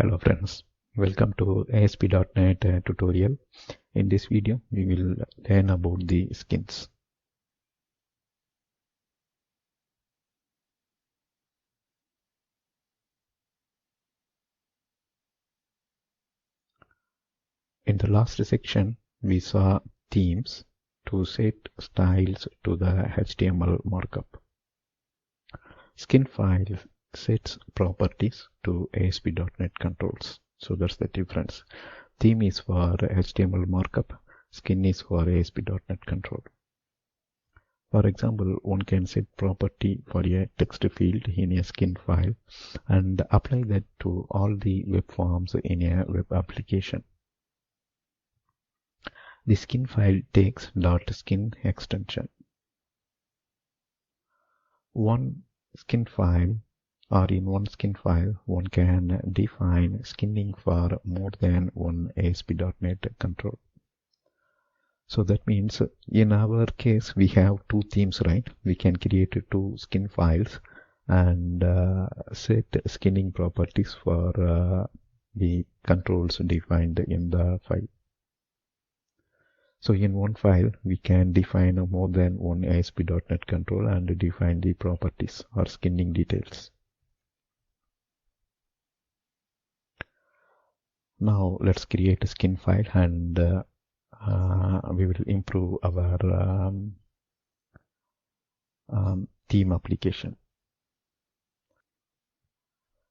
Hello friends, welcome to ASP.NET tutorial. In this video, we will learn about the skins. In the last section, we saw themes to set styles to the HTML markup. Skin file sets properties to ASP.NET controls. So that's the difference. Theme is for HTML markup, skin is for ASP.NET control. For example, one can set property for a text field in a skin file and apply that to all the web forms in a web application. The skin file takes .skin extension. One skin file or in one skin file, one can define skinning for more than one ASP.NET control. So that means in our case, we have two themes, right? We can create two skin files and set skinning properties for the controls defined in the file. So in one file, we can define more than one ASP.NET control and define the properties or skinning details. Now let's create a skin file and we will improve our theme application.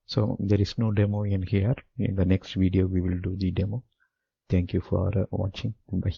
So there is no demo in here. In the next video, we will do the demo. Thank you for watching. Bye.